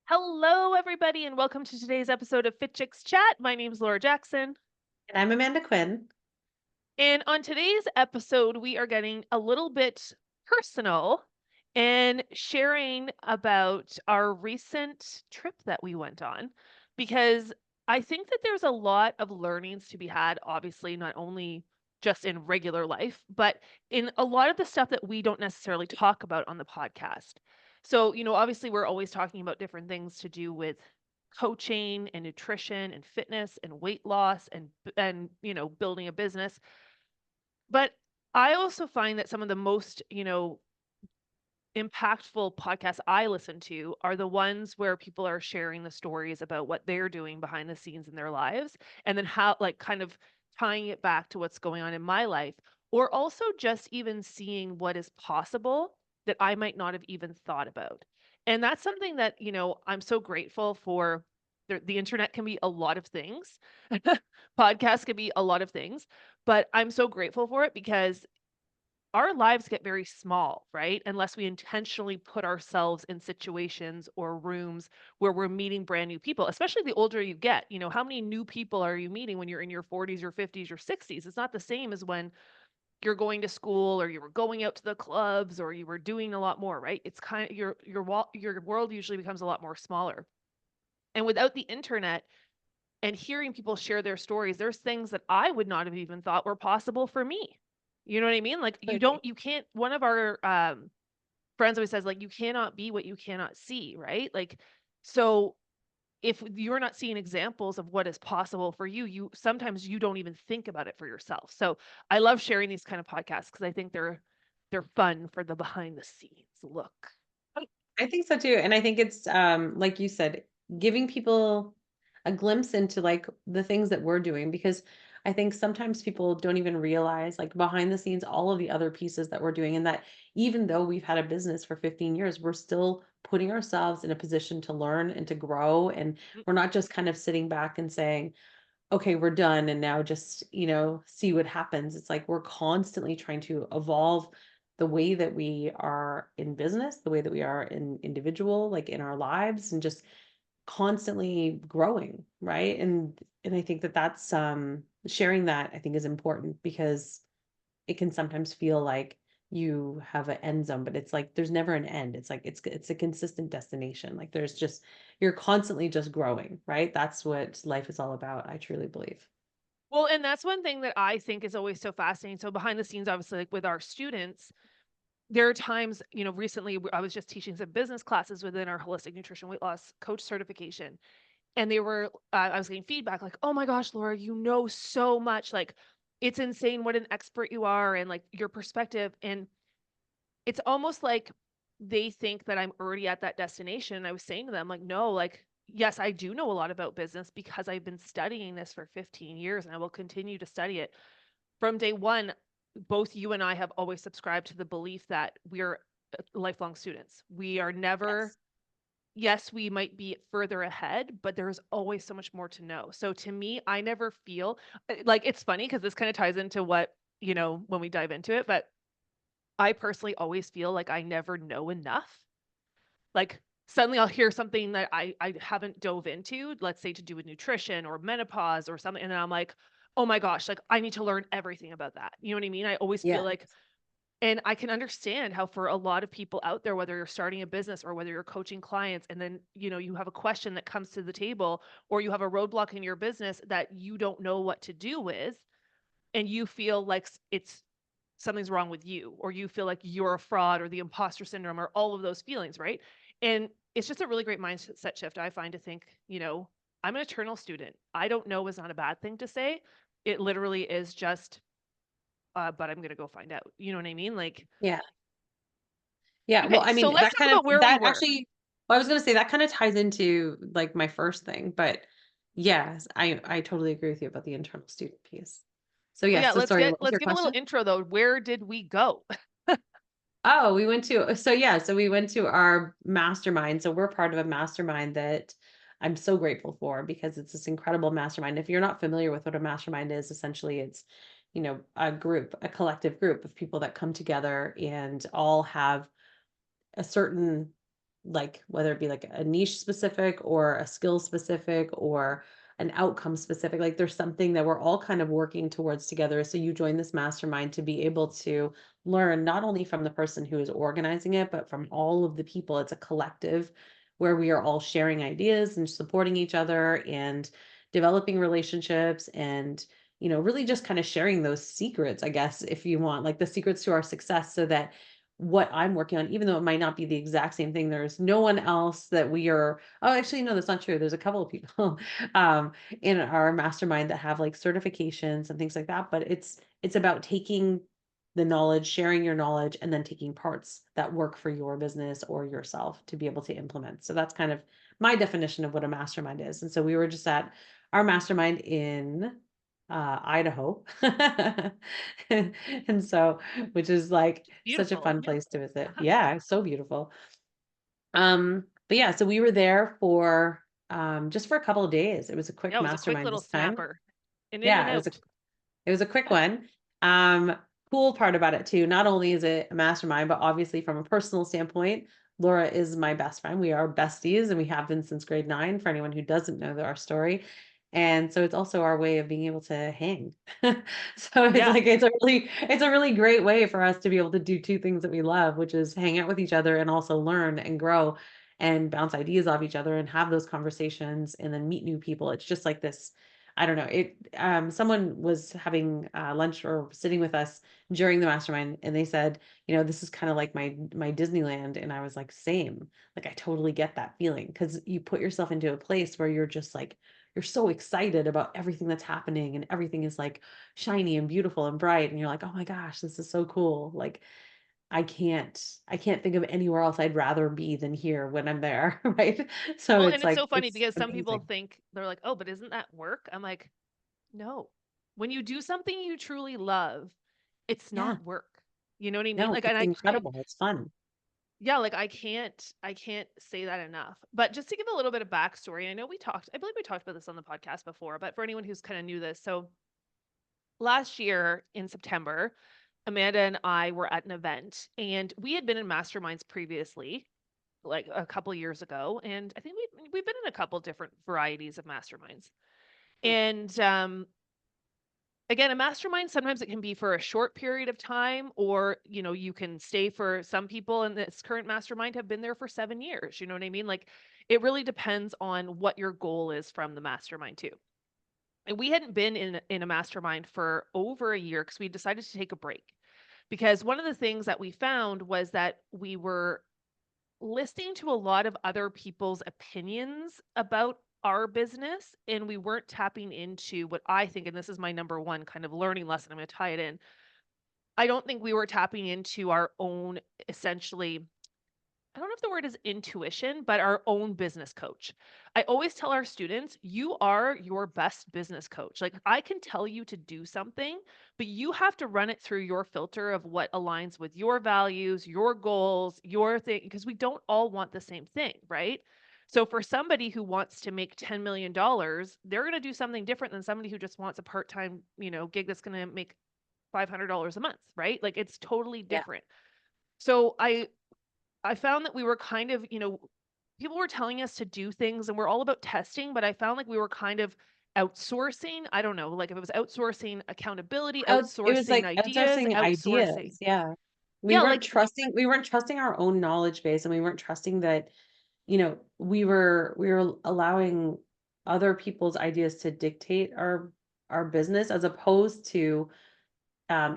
Hello, everybody, and welcome to today's episode of Fit Chicks Chat. My name's Laura Jackson. And I'm Amanda Quinn. And on today's episode, we are getting a little bit personal and sharing about our recent trip that we went on because I think that there's a lot of learnings to be had, obviously, not only just in regular life, but in a lot of the stuff that we don't necessarily talk about on the podcast. So, obviously, we're always talking about different things to do with coaching and nutrition and fitness and weight loss and building a business. But I also find that some of the most, impactful podcasts I listen to are the ones where people are sharing the stories about what they're doing behind the scenes in their lives, and then how, like, kind of tying it back to what's going on in my life, or also just even seeing what is possible that I might not have even thought about. And that's something that, I'm so grateful for. The internet can be a lot of things. Podcasts can be a lot of things, but I'm so grateful for it because our lives get very small, right? Unless we intentionally put ourselves in situations or rooms where we're meeting brand new people, especially the older you get. How many new people are you meeting when you're in your 40s, your 50s, your 60s? It's not the same as when you're going to school or you were going out to the clubs or you were doing a lot more, right? It's kind of your world usually becomes a lot more smaller. And without the internet and hearing people share their stories, there's things that I would not have even thought were possible for me. You know what I mean? Like Absolutely. you can't, one of our friends always says, like, you cannot be what you cannot see, right? Like, so if you're not seeing examples of what is possible for you, you sometimes you don't even think about it for yourself. So I love sharing these kind of podcasts because I think they're fun for the behind the scenes look. I think so too. And I think it's like you said, giving people a glimpse into like the things that we're doing because I think sometimes people don't even realize like behind the scenes all of the other pieces that we're doing and that even though we've had a business for 15 years, we're still putting ourselves in a position to learn and to grow and Mm, we're not just kind of sitting back and saying, okay, we're done and now just, see what happens. It's like we're constantly trying to evolve the way that we are in business, the way that we are in individual, like in our lives and just constantly growing, right? And I think that that's sharing that I think is important because it can sometimes feel like you have an end zone, but it's like there's never an end. It's like it's a consistent destination. Like there's just you're constantly just growing, right? That's what life is all about, I truly believe. Well, and that's one thing that I think is always so fascinating. So behind the scenes, obviously, like with our students, there are times, recently I was just teaching some business classes within our holistic nutrition weight loss coach certification. And they were, I was getting feedback like, oh my gosh, Laura, you know so much. Like, it's insane what an expert you are and like your perspective. And it's almost like they think that I'm already at that destination. And I was saying to them, like, no, like, yes, I do know a lot about business because I've been studying this for 15 years and I will continue to study it. From day one, both you and I have always subscribed to the belief that we're lifelong students. We are never, Yes. yes, we might be further ahead, but there's always so much more to know. So to me, I never feel like it's funny because this kind of ties into what, when we dive into it, but I personally always feel like I never know enough. Like suddenly I'll hear something that I haven't dove into, let's say to do with nutrition or menopause or something, and then I'm like, oh my gosh, like I need to learn everything about that. You know what I mean? I always feel Yeah. like, and I can understand how for a lot of people out there, whether you're starting a business or whether you're coaching clients, and then you have a question that comes to the table, or you have a roadblock in your business that you don't know what to do with, and you feel like it's something's wrong with you, or you feel like you're a fraud or the imposter syndrome or all of those feelings, right? And it's just a really great mindset shift, I find, to think, I'm an eternal student. I don't know is not a bad thing to say. It literally is just, but I'm going to go find out. You know what I mean? Like, Yeah. Yeah. Well, okay, I so mean, let's that talk kind about of where we that were. actually well, I was gonna say that kind of ties into like my first thing, but yes, I totally agree with you about the internal student piece. So Well, yes, yeah, so sorry, what was let's your give a little question? intro though. Where did we go? Oh, so we went to our mastermind. So we're part of a mastermind that I'm so grateful for because it's this incredible mastermind. If you're not familiar with what a mastermind is, essentially it's, a group, a collective group of people that come together and all have a certain like whether it be like a niche specific or a skill specific or an outcome specific. Like there's something that we're all kind of working towards together. So you join this mastermind to be able to learn not only from the person who is organizing it, but from all of the people. It's a collective where we are all sharing ideas and supporting each other and developing relationships and really just kind of sharing those secrets, I guess, if you want, like the secrets to our success, so that what I'm working on, even though it might not be the exact same thing, there's no one else that we are. Oh, actually, no, that's not true. There's a couple of people um, in our mastermind that have like certifications and things like that. But it's about taking the knowledge, sharing your knowledge, and then taking parts that work for your business or yourself to be able to implement. So that's kind of my definition of what a mastermind is. And so we were just at our mastermind in Idaho. And so, which is like such a Beautiful. fun place to visit. Yeah, it's so beautiful. But yeah, so we were there for just for a couple of days. It was a Yeah, quick it was a quick mastermind little this time. snapper. In and Yeah, out. it was a quick one. Um, cool part about it too, not only is it a mastermind, but obviously from a personal standpoint, Laura is my best friend. We are besties and we have been since grade 9 for anyone who doesn't know our story. And so it's also our way of being able to hang. So it's Yeah. like it's a really great way for us to be able to do two things that we love, which is hang out with each other and also learn and grow and bounce ideas off each other and have those conversations and then meet new people. It's just like this. I don't know. Someone was having lunch or sitting with us during the mastermind and they said, this is kind of like my Disneyland. And I was like, same. Like I totally get that feeling because you put yourself into a place where you're just like, you're so excited about everything that's happening and everything is like shiny and beautiful and bright. And you're like, oh my gosh, this is so cool. Like I can't think of anywhere else I'd rather be than here when I'm there. Right. So Well, it's and it's like, so funny it's because some people amazing. think they're like, "Oh, but isn't that work?" I'm like, "No. When you do something you truly love, it's Yeah. not work." You know what I mean? No, Like, and it's incredible. It's fun. yeah, like I can't say that enough. But just to give a little bit of backstory, I believe we talked about this on the podcast before, but for anyone who's kind of new to this, so last year in September, Amanda and I were at an event and we had been in masterminds previously, like a couple years ago, and I think we've been in a couple different varieties of masterminds. And again, a mastermind sometimes it can be for a short period of time, or you can stay for some people in this current mastermind have been there for 7 years. You know what I mean? Like it really depends on what your goal is from the mastermind too. And we hadn't been in a mastermind for over a year because we decided to take a break. Because one of the things that we found was that we were listening to a lot of other people's opinions about our business and we weren't tapping into what I think, and this is my number one kind of learning lesson, I'm going to tie it in. I don't think we were tapping into our own essentially, I don't know if the word is intuition, but our own business coach. I always tell our students, you are your best business coach. Like I can tell you to do something, but you have to run it through your filter of what aligns with your values, your goals, your thing, because we don't all want the same thing, right? So for somebody who wants to make $10 million, they're going to do something different than somebody who just wants a part-time, gig that's going to make $500 a month, right? Like it's totally Yeah. different. So I found that we were kind of, people were telling us to do things and we're all about testing, but I found like we were kind of outsourcing. I don't know, like if it was outsourcing accountability, It was outsourcing like ideas, outsourcing outsourcing. ideas. Yeah. Yeah, like We weren't trusting our own knowledge base and we weren't trusting that, we were allowing other people's ideas to dictate our business as opposed to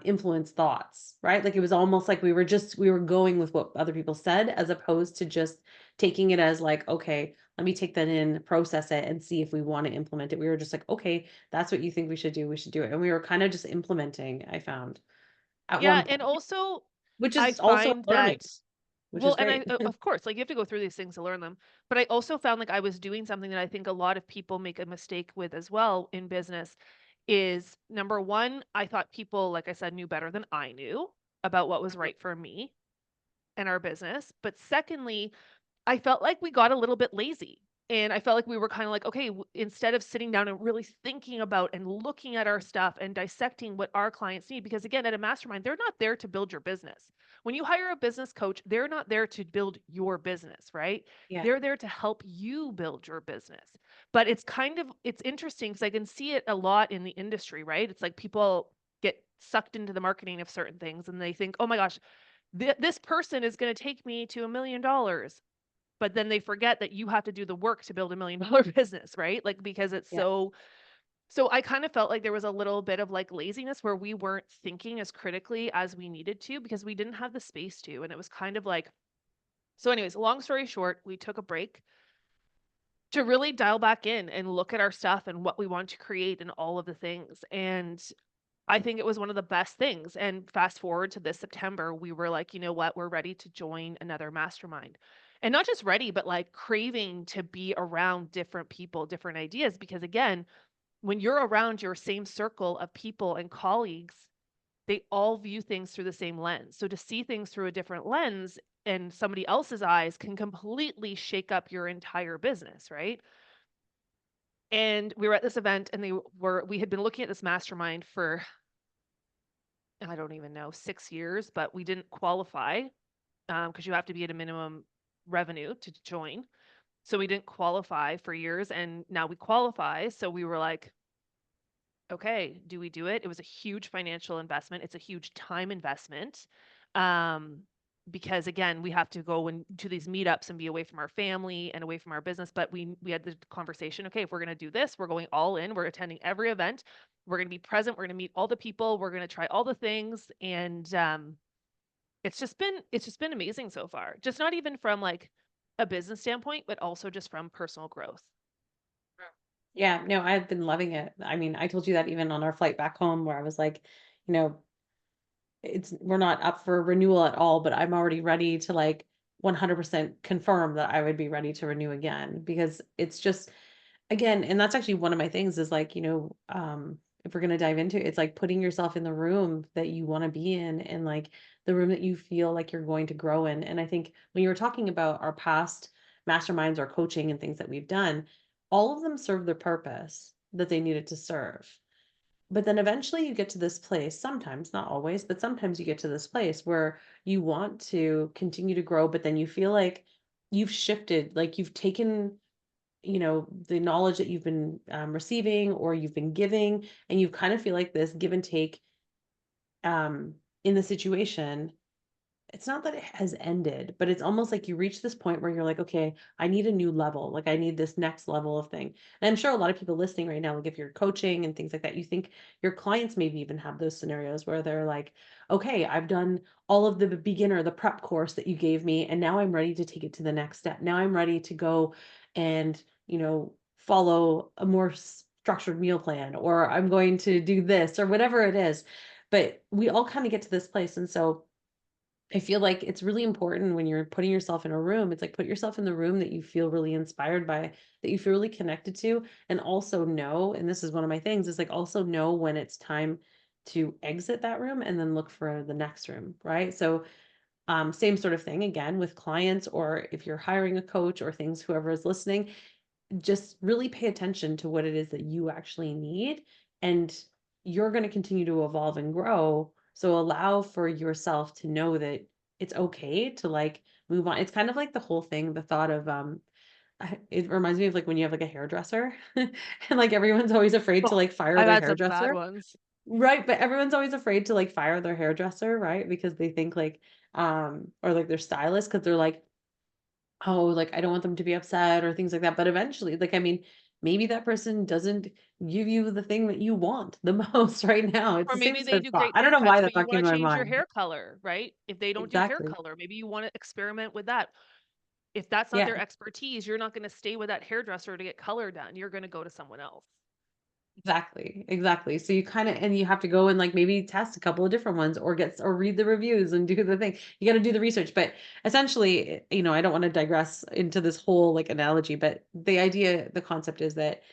influence thoughts, right? Like it was almost like we were going with what other people said as opposed to just taking it as like, okay, let me take that in, process it, and see if we want to implement it. We were just like, okay, that's what you think we should do. We should do it. And we were kind of just implementing, I found at yeah, one and point, also which I is also find learning, that which well, is and I great. of course, like you have to go through these things to learn them. But I also found like I was doing something that I think a lot of people make a mistake with as well in business is number one, I thought people, like I said, knew better than I knew about what was right for me and our business. But secondly, I felt like we got a little bit lazy. And I felt like we were kinda like, okay, instead of sitting down and really thinking about and looking at our stuff and dissecting what our clients need, because again, at a mastermind, they're not there to build your business. When you hire a business coach, they're not there to build your business, right? Yeah. They're there to help you build your business. But it's interesting because I can see it a lot in the industry, right? It's like people get sucked into the marketing of certain things and they think, oh my gosh, this person is going to take me to $1 million, but then they forget that you have to do the work to build $1 million business, right? Like, because it's Yeah. so I kind of felt like there was a little bit of like laziness where we weren't thinking as critically as we needed to because we didn't have the space to. And it was kind of like, so anyways, long story short, we took a break to really dial back in and look at our stuff and what we want to create and all of the things. And I think it was one of the best things. And fast forward to this September, we were like, you know what? We're ready to join another mastermind. And not just ready, but like craving to be around different people, different ideas. Because again, when you're around your same circle of people and colleagues, they all view things through the same lens. So to see things through a different lens and somebody else's eyes can completely shake up your entire business, right? And we were at this event and we had been looking at this mastermind for, I don't even know, 6 years, but we didn't qualify because you have to be at a minimum revenue to join. So we didn't qualify for years and now we qualify. So we were like, okay, do we do it? It was a huge financial investment. It's a huge time investment. Um, because again, we have to go and to these meetups and be away from our family and away from our business. But we had the conversation, okay, if we're gonna do this, we're going all in, we're attending every event, we're gonna be present, we're gonna meet all the people, we're gonna try all the things. And it's just been amazing so far. Just not even from like a business standpoint, but also just from personal growth. Yeah, no, I've been loving it. I mean, I told you that even on our flight back home where I was like, you know, we're not up for renewal at all, but I'm already ready to like 100% confirm that I would be ready to renew again because it's just again, and that's actually one of my things is like, if we're gonna dive into it, it's like putting yourself in the room that you want to be in and like the room that you feel like you're going to grow in. And I think when you were talking about our past masterminds or coaching and things that we've done, all of them serve the purpose that they needed to serve. But then eventually you get to this place, sometimes, not always, but sometimes you get to this place where you want to continue to grow, but then you feel like you've shifted, like you've taken the knowledge that you've been receiving or you've been giving, and you kind of feel like this give and take um, in the situation. It's not that it has ended, but it's almost like you reach this point where you're like, okay, I need a new level. Like I need this next level of thing. And I'm sure a lot of people listening right now, like if you're coaching and things like that, you think your clients maybe even have those scenarios where they're like, okay, I've done all of the beginner, the prep course that you gave me, and now I'm ready to take it to the next step. Now I'm ready to go and, follow a more structured meal plan, or I'm going to do this or whatever it is. But we all kind of get to this place. And so I feel like it's really important when you're putting yourself in a room, it's like put yourself in the room that you feel really inspired by, that you feel really connected to, and also know, and this is one of my things, is like also know when it's time to exit that room and then look for the next room, right? So same sort of thing again with clients, or if you're hiring a coach or things, whoever is listening, just really pay attention to what it is that you actually need. And you're going to continue to evolve and grow. So allow for yourself to know that it's okay to like move on. It's kind of like the whole thing, the thought of, it reminds me of like when you have like a hairdresser and like everyone's always afraid to Oh, like fire I've their had some bad hairdresser. ones. Right. But everyone's always afraid to like fire their hairdresser, right? Because they think like, or like their stylist, because they're like, oh, like, I don't want them to be upset or things like that, but eventually, like, I mean, maybe that person doesn't give you the thing that you want the most right now. It's Or the same maybe they sort of do thought. great I don't know why haircuts, that but you thought came wanna to my change your mind, hair but color, right? If they don't do hair exactly. color, maybe you wanna experiment with that. If that's not Yeah, their expertise, you're not gonna stay with that hairdresser to get color done, you're gonna go to someone else. exactly, exactly. So you kinda and you have to go and, like, maybe test a couple of different ones or or read the reviews and do the thing. You gotta do the research, but essentially, I don't wanna digress into this whole, like, analogy, but the concept is that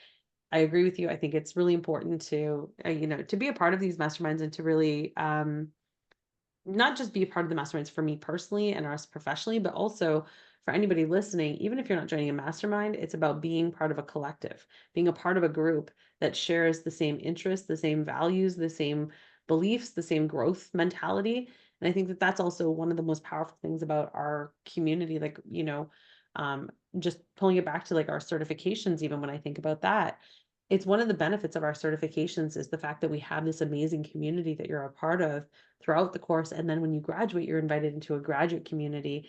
I agree with you. I think it's really important to, to be a part of these masterminds and to really, not just be a part of the masterminds for me personally and us professionally, but also for anybody listening, even if you're not joining a mastermind, it's about being part of a collective, being a part of a group that shares the same interests, the same values, the same beliefs, the same growth mentality. And I think that that's also one of the most powerful things about our community. Like, um, just pulling it back to like our certifications, even when I think about that, it's one of the benefits of our certifications is the fact that we have this amazing community that you're a part of throughout the course. And then when you graduate, you're invited into a graduate community.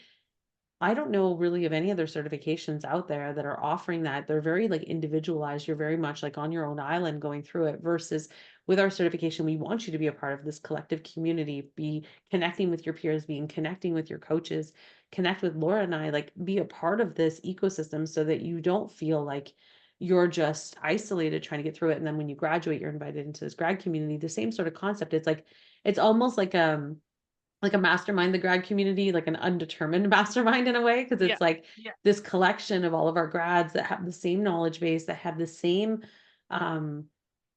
I don't know really of any other certifications out there that are offering that. They're very like individualized. You're very much like on your own island going through it versus with our certification, we want you to be a part of this collective community, be connecting with your peers, being connecting with your coaches, connect with Laura and I, like be a part of this ecosystem so that you don't feel like you're just isolated trying to get through it. And then when you graduate, you're invited into this grad community. The same sort of concept. It's like it's almost like a mastermind, the grad community, like an undetermined mastermind in a way, because Yeah. it's like Yeah. this collection of all of our grads that have the same knowledge base, that have the same um,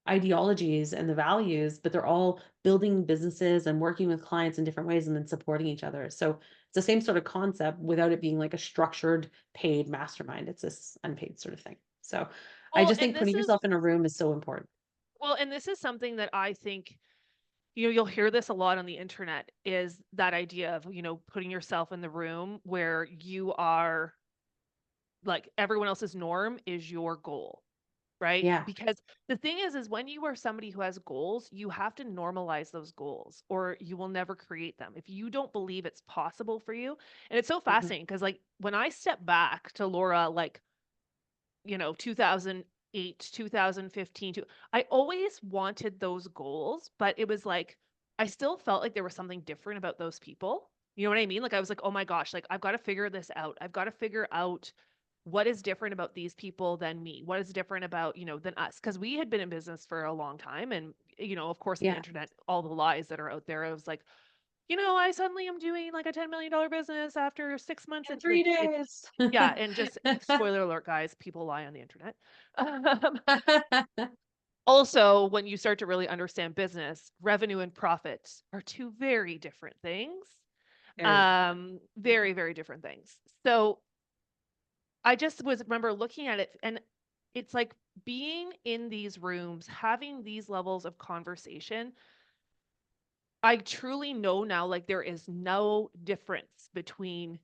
ideologies and the values, but they're all building businesses and working with clients in different ways and then supporting each other. So it's the same sort of concept without it being like a structured paid mastermind. It's this unpaid sort of thing. So I Well, just think putting yourself in a room is so important. and this is something that I think, you'll hear this a lot on the internet, is that idea of, putting yourself in the room where you are like everyone else's norm is your goal, right? Yeah. Because the thing is when you are somebody who has goals, you have to normalize those goals or you will never create them. If you don't believe it's possible for you, and it's so Mhm. fascinating because like when I step back to Laura, like 2008, 2015, I always wanted those goals, but it was like I still felt like there was something different about those people. You know what I mean? Like I was like, "Oh my gosh, like I've got to figure this out. I've got to figure out what is different about these people than me. What is different about, than us?" Because we had been in business for a long time and of course on the Yeah. internet, all the lies that are out there. I was like, I suddenly am doing like a $10 million business after 6 months In and three like it's days. yeah, and just spoiler alert, guys, people lie on the internet. Um, also, when you start to really understand business, revenue and profits are two very different things. Very different. Very, very different things. So I just was remember looking at it and it's like being in these rooms, having these levels of conversation. I truly know now, like there is no difference between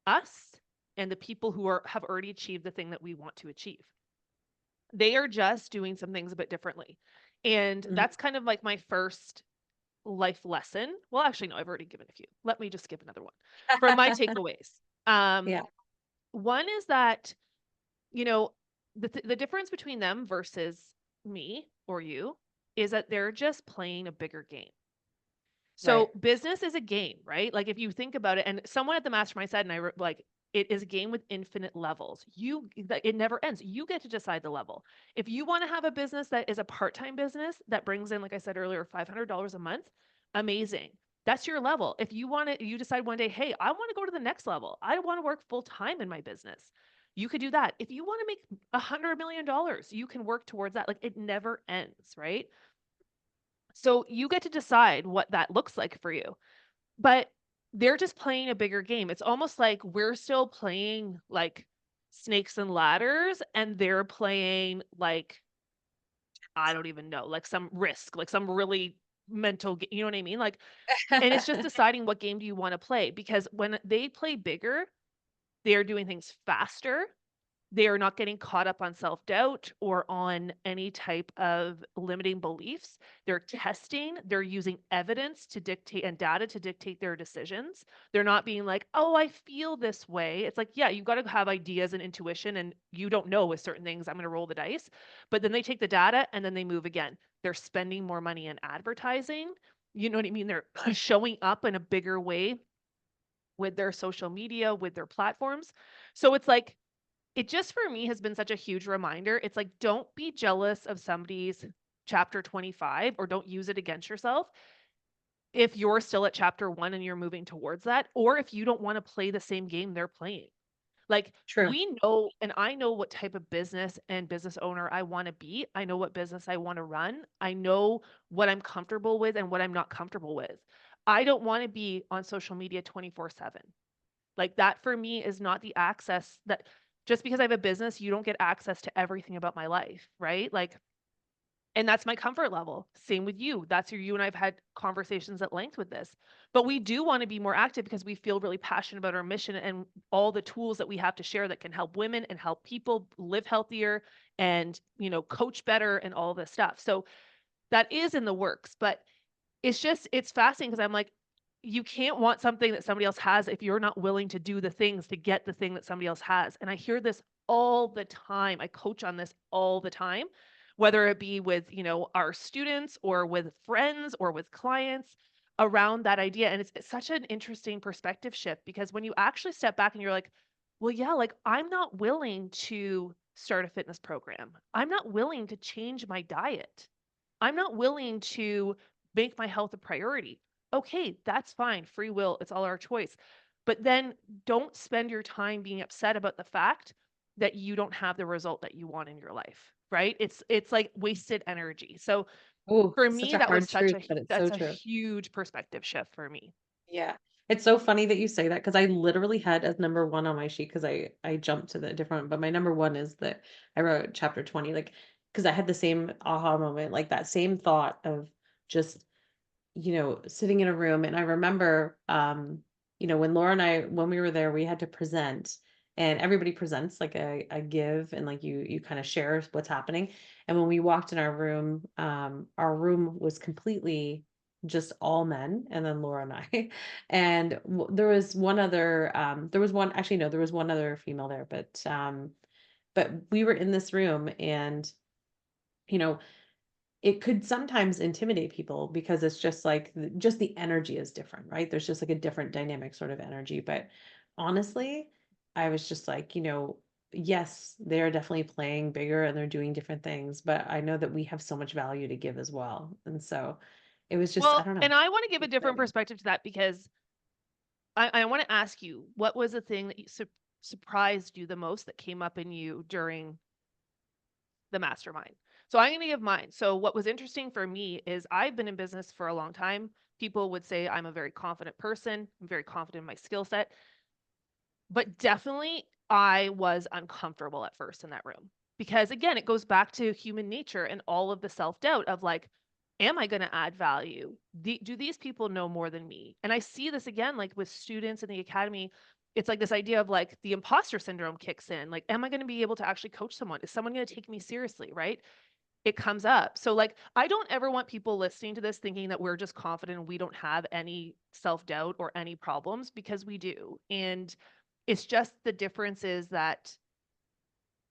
us and the people who have already achieved the thing that we want to achieve. They are just doing some things a bit differently. And Mhm. that's kind of like my first life lesson. Well, actually, no, I've already given a few. Let me just give another one from my takeaways. Um, Yeah, One is that, you know, the difference between them versus me or you is that they're just playing a bigger game. right. So business is a game, right? Like if you think about it, and someone at the mastermind said, and like, it is a game with infinite levels. It never ends. You get to decide the level. If you want to have a business that is a part-time business that brings in, like I said earlier, $500 a month, amazing. That's your level. If you decide one day, hey, I want to go to the next level. I want to work full time in my business. You could do that. If you want to make $100 million, you can work towards that. Like it never ends, right? So you get to decide what that looks like for you. But they're just playing a bigger game. It's almost like we're still playing like snakes and ladders and they're playing like I don't even know, like some risk, like some really you know what I mean? Like and it's just deciding what game do you want to play because when they play bigger, they're doing things faster, they are not getting caught up on self-doubt or on any type of limiting beliefs. They're testing, they're using evidence to dictate and data to dictate their decisions. They're not being like, "Oh, I feel this way." It's like, yeah, you've got to have ideas and intuition and you don't know with certain things, I'm going to roll the dice. But then they take the data and then they move again. They're spending more money in advertising. You know what I mean? They're showing up in a bigger way with their social media, with their platforms. So it's like it just for me has been such a huge reminder. It's like, don't be jealous of somebody's chapter 25 or don't use it against yourself if you're still at chapter 1 and you're moving towards that, or if you don't want to play the same game they're playing. Like, True. we know, and I know what type of business and business owner I want to be. I know what business I want to run. I know what I'm comfortable with and what I'm not comfortable with. I don't want to be on social media 24/7. Like that for me is not the access that just because I have a business, you don't get access to everything about my life, right? Like, and that's my comfort level. Same with you. That's your, you and I've had conversations at length with this. But we do want to be more active because we feel really passionate about our mission and all the tools that we have to share that can help women and help people live healthier and, coach better and all this stuff. So that is in the works, but it's fascinating because I'm like, you can't want something that somebody else has if you're not willing to do the things to get the thing that somebody else has. And I hear this all the time. I coach on this all the time, whether it be with, our students or with friends or with clients around that idea. And it's such an interesting perspective shift because when you actually step back and you're like, well, yeah, like I'm not willing to start a fitness program. I'm not willing to change my diet. I'm not willing to make my health a priority. Okay, that's fine. Free will, it's all our choice. But then don't spend your time being upset about the fact that you don't have the result that you want in your life, right? It's like wasted energy. So Oh, for such me a that was hard such truth, a but it's so that's a true. huge perspective shift for me. Yeah. It's so funny that you say that because I literally had as number 1 on my sheet because I jumped to the different one, but my number 1 is that I wrote chapter 20, like, because I had the same aha moment, like that same thought of just, sitting in a room. And I remember, when Laura and I, when we were there, we had to present, and everybody presents like a give, and like you kind of share what's happening. And when we walked in our room was completely just all men, and then Laura and I, and there was one other, there was one, actually, no, there was one other female there, but we were in this room, and, you know, it could sometimes intimidate people because it's just like just the energy is different, right? There's just like a different dynamic sort of energy. But honestly, I was just like, yes, they're definitely playing bigger and they're doing different things, but I know that we have so much value to give as well. And so it was just, I Well, don't know, and I want to give a different exciting. perspective to that because I want to ask you, what was the thing that surprised you the most that came up in you during the mastermind? So I'm going to give mine. So what was interesting for me is I've been in business for a long time. People would say I'm a very confident person. I'm very confident in my skill set, but definitely I was uncomfortable at first in that room because again, it goes back to human nature and all of the self-doubt of like, am I going to add value? Do these people know more than me? And I see this again, like with students in the academy. It's like this idea of like the imposter syndrome kicks in. Like, am I going to be able to actually coach someone? Is someone going to take me seriously? Right? It comes up. So, like, I don't ever want people listening to this thinking that we're just confident and we don't have any self doubt or any problems because we do. And it's just the difference is that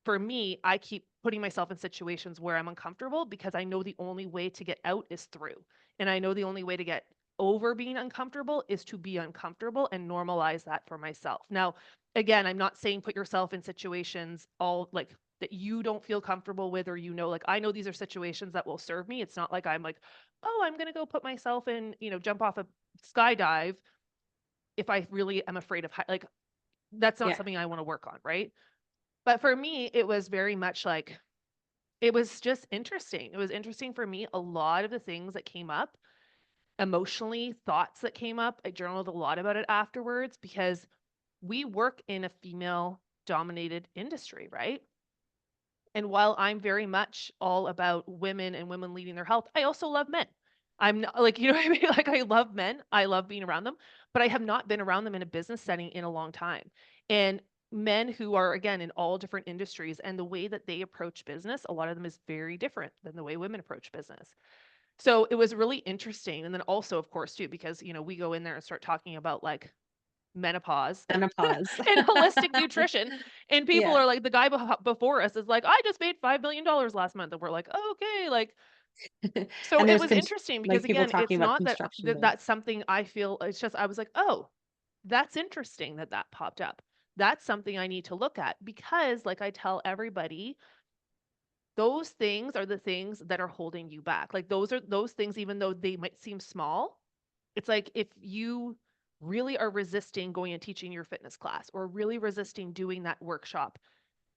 for me, I keep putting myself in situations where I'm uncomfortable because I know the only way to get out is through. And I know the only way to get over being uncomfortable is to be uncomfortable and normalize that for myself. Now, again, I'm not saying put yourself in situations all like that you don't feel comfortable with, or like I know these are situations that will serve me. It's not like I'm like, oh, I'm going to go put myself in, jump off a skydive if I really am afraid of like that's not Yeah. something I want to work on, right? But for me, it was very much like it was just interesting. It was interesting for me. A lot of the things that came up emotionally, thoughts that came up, I journaled a lot about it afterwards because we work in a female dominated industry, right? And while I'm very much all about women and women leading their health, I also love men. I'm not like, you know what I mean? Like, I love men. I love being around them, but I have not been around them in a business setting in a long time. And men who are, again, in all different industries and the way that they approach business, a lot of them is very different than the way women approach business. So it was really interesting. And then also, of course, too, because, we go in there and start talking about like menopause Menopause. and holistic nutrition. And people Yeah. are like, the guy before us is like, I just made $5 million last month. And we're like, oh, okay. Like, so And it there's was interesting because, like people again, talking it's about not that, construction that's biz. something I feel, it's just, I was like, oh, that's interesting that that popped up. That's something I need to look at because, like I tell everybody, those things are the things that are holding you back. Like, those things, even though they might seem small, it's like if you really are resisting going and teaching your fitness class or really resisting doing that workshop,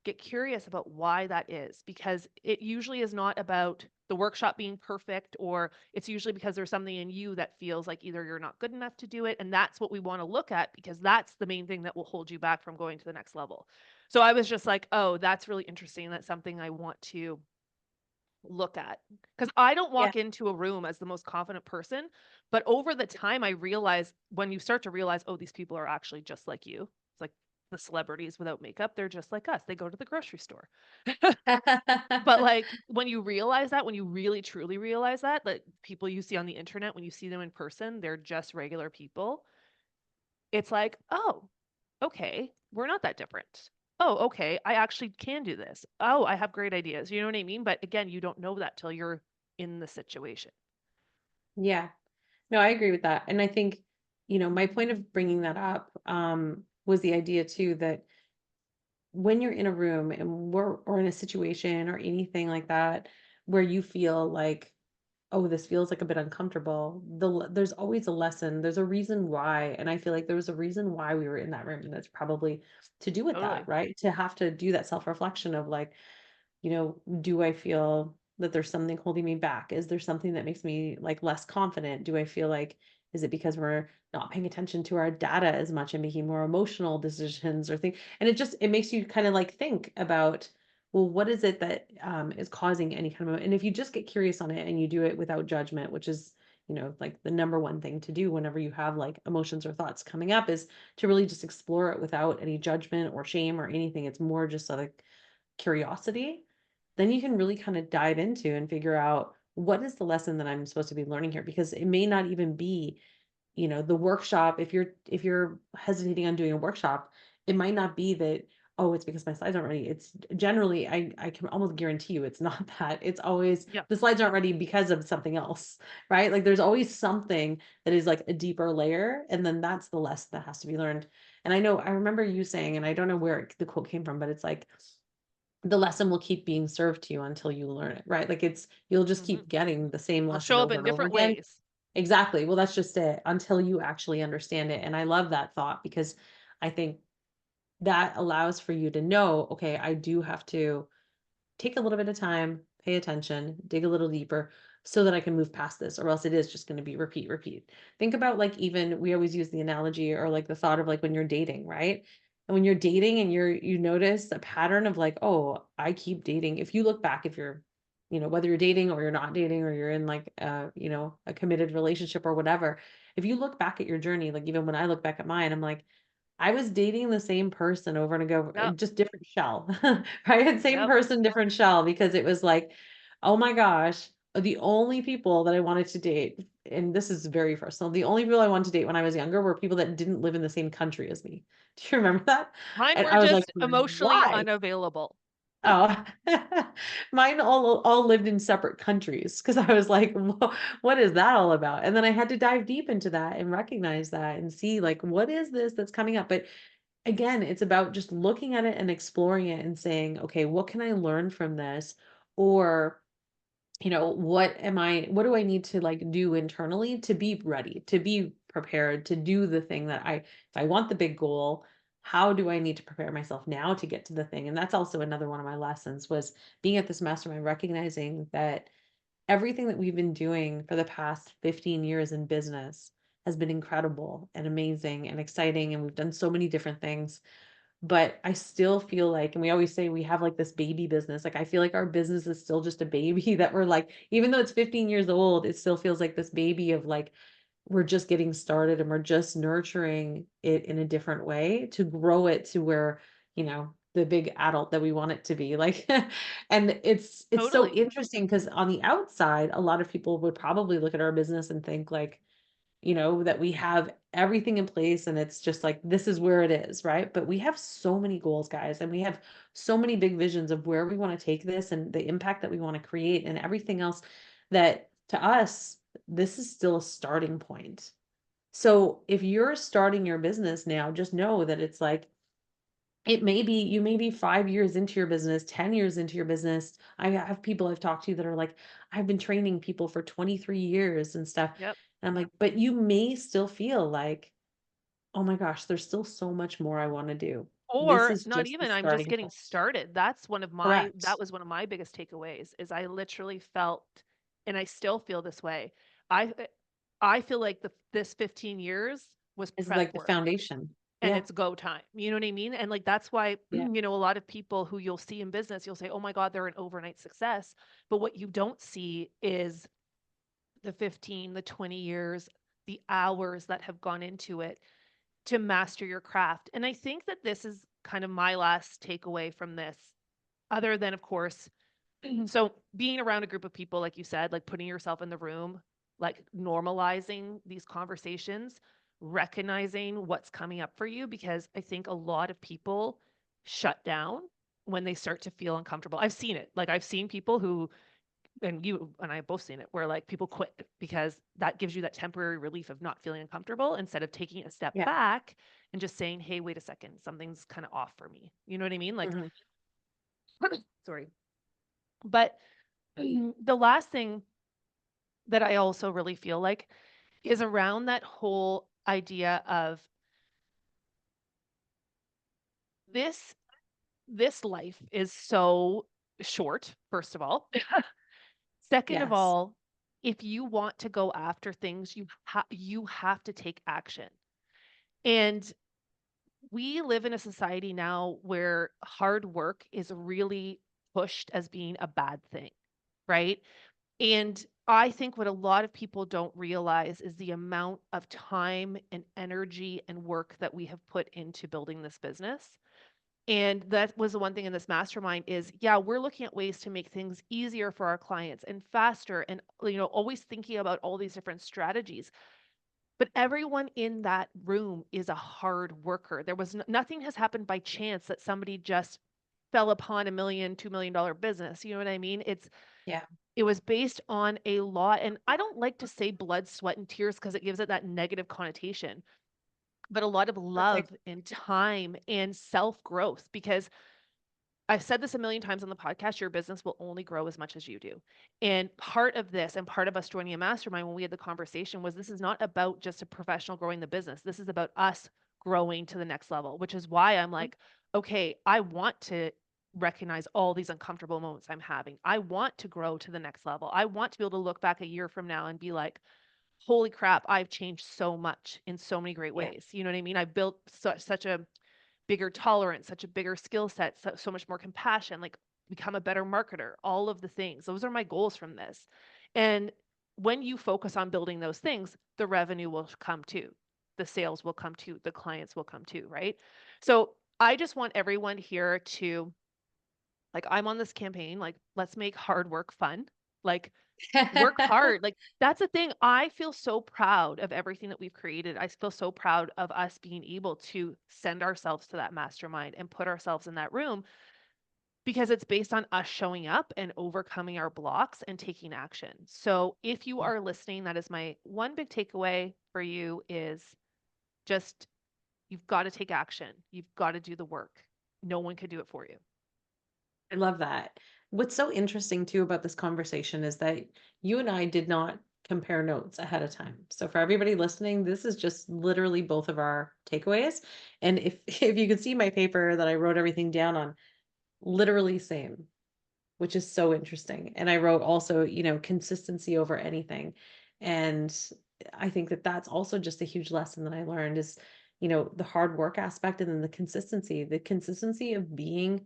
get curious about why that is, because it usually is not about the workshop being perfect, or it's usually because there's something in you that feels like either you're not good enough to do it. And that's what we want to look at, because that's the main thing that will hold you back from going to the next level. So I was just like, oh, that's really interesting. That's something I want to look at, because I don't Yeah. walk into a room as the most confident person, but over the time I realize, when you start to realize, oh, these people are actually just like you. It's like the celebrities without makeup, they're just like us. They go to the grocery store. But like when you realize that, when you really truly realize that, that people you see on the internet, when you see them in person, they're just regular people. It's like, oh, okay, we're not that different. Oh, okay, I actually can do this. Oh, I have great ideas. You know what I mean? But again, you don't know that till you're in the situation. Yeah. No, I agree with that. And I think, my point of bringing that up was the idea too that when you're in a room and we're or in a situation or anything like that where you feel like, oh, this feels like a bit uncomfortable, there's always a lesson. There's a reason why. And I feel like there was a reason why we were in that room. And that's probably to do with that, Totally. right? To have to do that self-reflection of like, do I feel that there's something holding me back? Is there something that makes me like less confident? Do I feel like, is it because we're not paying attention to our data as much and making more emotional decisions or things? And it makes you kind of like think about, well, what is it that is causing any kind of, and if you just get curious on it and you do it without judgment, which is, like the number one thing to do whenever you have like emotions or thoughts coming up is to really just explore it without any judgment or shame or anything. It's more just like curiosity, then you can really kind of dive into and figure out what is the lesson that I'm supposed to be learning here, because it may not even be, the workshop. If you're hesitating on doing a workshop, it might not be that, oh, it's because my slides aren't ready. It's generally, I can almost guarantee you it's not that. It's always Yeah. the slides aren't ready because of something else, right? Like there's always something that is like a deeper layer, and then that's the lesson that has to be learned. And I remember you saying, and I don't know where the quote came from, but it's like the lesson will keep being served to you until you learn it, right? Like you'll just Hmm. keep getting the same It'll lesson show up over in and over different again. ways. Exactly. Well, that's just it until you actually understand it. And I love that thought because I think that allows for you to know, okay, I do have to take a little bit of time, pay attention, dig a little deeper so that I can move past this, or else it is just going to be repeat, repeat. Think about like even we always use the analogy or like the thought of like when you're dating, right? And when you're dating and you notice a pattern of like, oh, I keep dating. If you look back, if you're, whether you're dating or you're not dating or you're in like a committed relationship or whatever, if you look back at your journey, like even when I look back at mine, I'm like, I was dating the same person over and over, Yep. just different shell, right? Same Yep. person, different shell, because it was like, oh my gosh, the only people that I wanted to date, and this is very personal, the only people I wanted to date when I was younger were people that didn't live in the same country as me. Do you remember that? Mine And were I was like, just emotionally why? unavailable. Oh, mine all lived in separate countries because I was like, what is that all about? And then I had to dive deep into that and recognize that and see like, what is this that's coming up? But again, it's about just looking at it and exploring it and saying, okay, what can I learn from this? Or, what do I need to like do internally to be ready, to be prepared, to do the thing that if I want the big goal, how do I need to prepare myself now to get to the thing? And that's also another one of my lessons was being at this mastermind, recognizing that everything that we've been doing for the past 15 years in business has been incredible and amazing and exciting. And we've done so many different things. But I still feel like, and we always say we have like this baby business. Like I feel like our business is still just a baby that we're like, even though it's 15 years old, it still feels like this baby of like, we're just getting started and we're just nurturing it in a different way to grow it to where, the big adult that we want it to be like. And it's so Totally. interesting because on the outside, a lot of people would probably look at our business and think like, that we have everything in place and it's just like, this is where it is, right? But we have so many goals, guys, and we have so many big visions of where we want to take this and the impact that we want to create and everything else that to us, this is still a starting point. So if you're starting your business now, just know that it's like, you may be 5 years into your business, 10 years into your business. I have people I've talked to that are like, I've been training people for 23 years and stuff. Yep. And I'm like, but you may still feel like, oh my gosh, there's still so much more I want to do. This Or is not just the even, I'm just starting getting point. started. That Correct. was one of my biggest takeaways is I literally felt, and I still feel this way. I I feel like this 15 years was It's prep like the work foundation. and Yeah. it's go time. You know what I mean? And like that's why, Yeah. a lot of people who you'll see in business, you'll say, "Oh my God, they're an overnight success." But what you don't see is the 15, the 20 years, the hours that have gone into it to master your craft. And I think that this is kind of my last takeaway from this, other than, of course, so being around a group of people, like you said, like putting yourself in the room, like normalizing these conversations, recognizing what's coming up for you, because I think a lot of people shut down when they start to feel uncomfortable. I've seen it. Like I've seen people who, and you and I have both seen it, where like people quit because that gives you that temporary relief of not feeling uncomfortable instead of taking a step Yeah. back and just saying, hey, wait a second, something's kind of off for me. You know what I mean? Like, Mhm. sorry. But the last thing that I also really feel like is around that whole idea of this this life is so short, first of all. Second of Yes. all, if you want to go after things, you have to take action. And we live in a society now where hard work is really pushed as being a bad thing, right? And I think what a lot of people don't realize is the amount of time and energy and work that we have put into building this business. And that was the one thing in this mastermind is, yeah, we're looking at ways to make things easier for our clients and faster and always thinking about all these different strategies. But everyone in that room is a hard worker. There was nothing has happened by chance that somebody just fell upon $1 million, $2 million business. You know what I mean? Yeah. It was based on a lot, and I don't like to say blood, sweat, and tears because it gives it that negative connotation, but a lot of love Perfect. and time and self-growth, because I've said this a million times on the podcast, your business will only grow as much as you do. And part of this and part of us joining a mastermind when we had the conversation was this is not about just a professional growing the business. This is about us growing to the next level, which is why I'm Mhm. like, okay, I want to recognize all these uncomfortable moments I'm having. I want to grow to the next level. I want to be able to look back a year from now and be like, holy crap, I've changed so much in so many great Yeah. ways. You know what I mean? I've built such a bigger tolerance, such a bigger skill set, so much more compassion, like become a better marketer, all of the things. Those are my goals from this. And when you focus on building those things, the revenue will come too. The sales will come too. The clients will come too, right? So I just want everyone here to, like, I'm on this campaign, like, let's make hard work fun. Like, work hard. Like, that's the thing. I feel so proud of everything that we've created. I feel so proud of us being able to send ourselves to that mastermind and put ourselves in that room because it's based on us showing up and overcoming our blocks and taking action. So, if you Yeah. are listening, that is my one big takeaway for you is just you've got to take action. You've got to do the work. No one can do it for you. I love that. What's so interesting too about this conversation is that you and I did not compare notes ahead of time. So for everybody listening, this is just literally both of our takeaways. And if if you could see my paper that I wrote everything down on, literally same, which is so interesting. And I wrote also, consistency over anything. And I think that that's also just a huge lesson that I learned is, the hard work aspect and then the consistency of being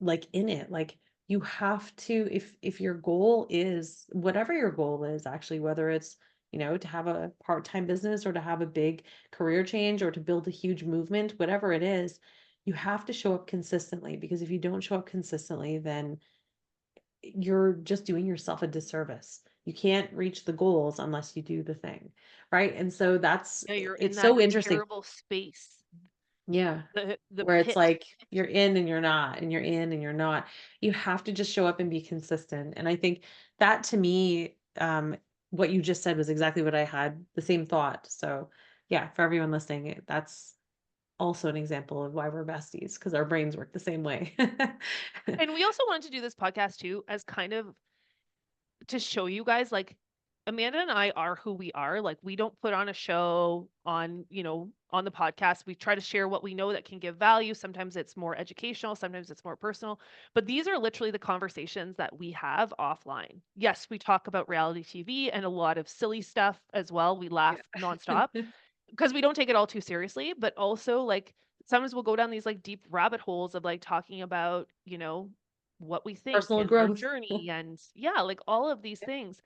like in it. Like you have to, if your goal is whatever your goal is, actually, whether it's, to have a part-time business or to have a big career change or to build a huge movement, whatever it is, you have to show up consistently, because if you don't show up consistently, then you're just doing yourself a disservice. You can't reach the goals unless you do the thing, right? And so Yeah, you're in it's that so interesting. terrible space, Yeah. the Where it's pit. like you're in and you're not, and you're in and you're not. You have to just show up and be consistent. And I think that to me, what you just said was exactly what I had, the same thought. So yeah, for everyone listening, that's also an example of why we're besties, because our brains work the same way. And we also wanted to do this podcast too as kind of to show you guys like Amanda and I are who we are. Like, we don't put on a show on, on the podcast. We try to share what we know that can give value. Sometimes it's more educational, sometimes it's more personal. But these are literally the conversations that we have offline. Yes, we talk about reality TV and a lot of silly stuff as well. We laugh Yeah. nonstop because we don't take it all too seriously, but also like sometimes we'll go down these like deep rabbit holes of like talking about, what we think Personal and our growth. journey and yeah, like all of these things.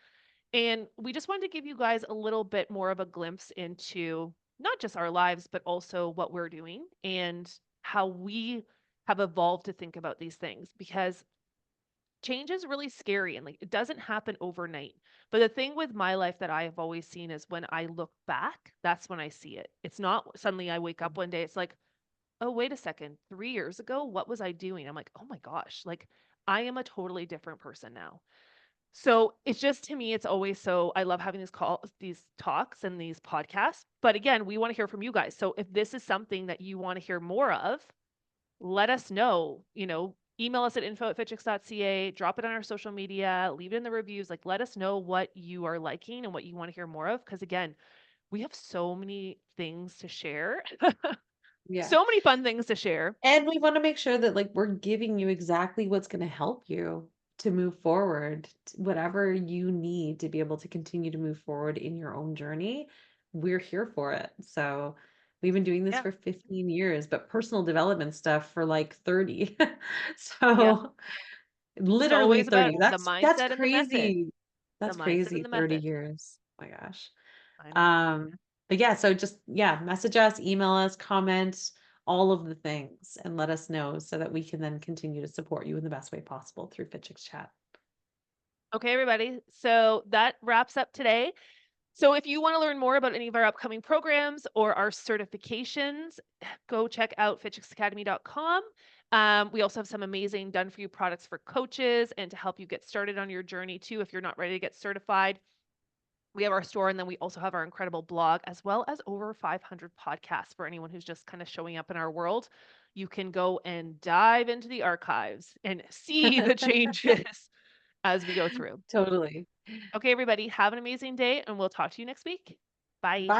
And we just wanted to give you guys a little bit more of a glimpse into not just our lives, but also what we're doing and how we have evolved to think about these things because change is really scary and like it doesn't happen overnight. But the thing with my life that I have always seen is when I look back, that's when I see it. It's not suddenly I wake up one day, it's like, oh, wait a second, 3 years ago, what was I doing? I'm like, oh my gosh, like I am a totally different person now. So it's just to me, it's always so I love having these talks and these podcasts. But again, we want to hear from you guys. So if this is something that you want to hear more of, let us know. Email us at info@fitchix.ca, drop it on our social media, leave it in the reviews. Like, let us know what you are liking and what you want to hear more of. Because again, we have so many things to share, Yeah. so many fun things to share. And we wanna make sure that, like, we're giving you exactly what's gonna help you to move forward. Whatever you need to be able to continue to move forward in your own journey, we're here for it. So, we've been doing this Yeah. for 15 years, but personal development stuff for, like, 30. Yep. So, It's literally always about 30. the That's mindset and the method. crazy. The That's mindset and crazy, the 30 method. years. Oh my gosh. I know. Um, but yeah, so just yeah, message us, email us, comment, all of the things, and let us know so that we can then continue to support you in the best way possible through FitChicks Chat. Okay, everybody. So that wraps up today. So if you want to learn more about any of our upcoming programs or our certifications, go check out fitchixacademy.com. We also have some amazing done for you products for coaches and to help you get started on your journey too if you're not ready to get certified. We have our store and then we also have our incredible blog as well as over 500 podcasts for anyone who's just kind of showing up in our world. You can go and dive into the archives and see the changes as we go through. Totally. Okay, everybody, have an amazing day and we'll talk to you next week. Bye. Bye.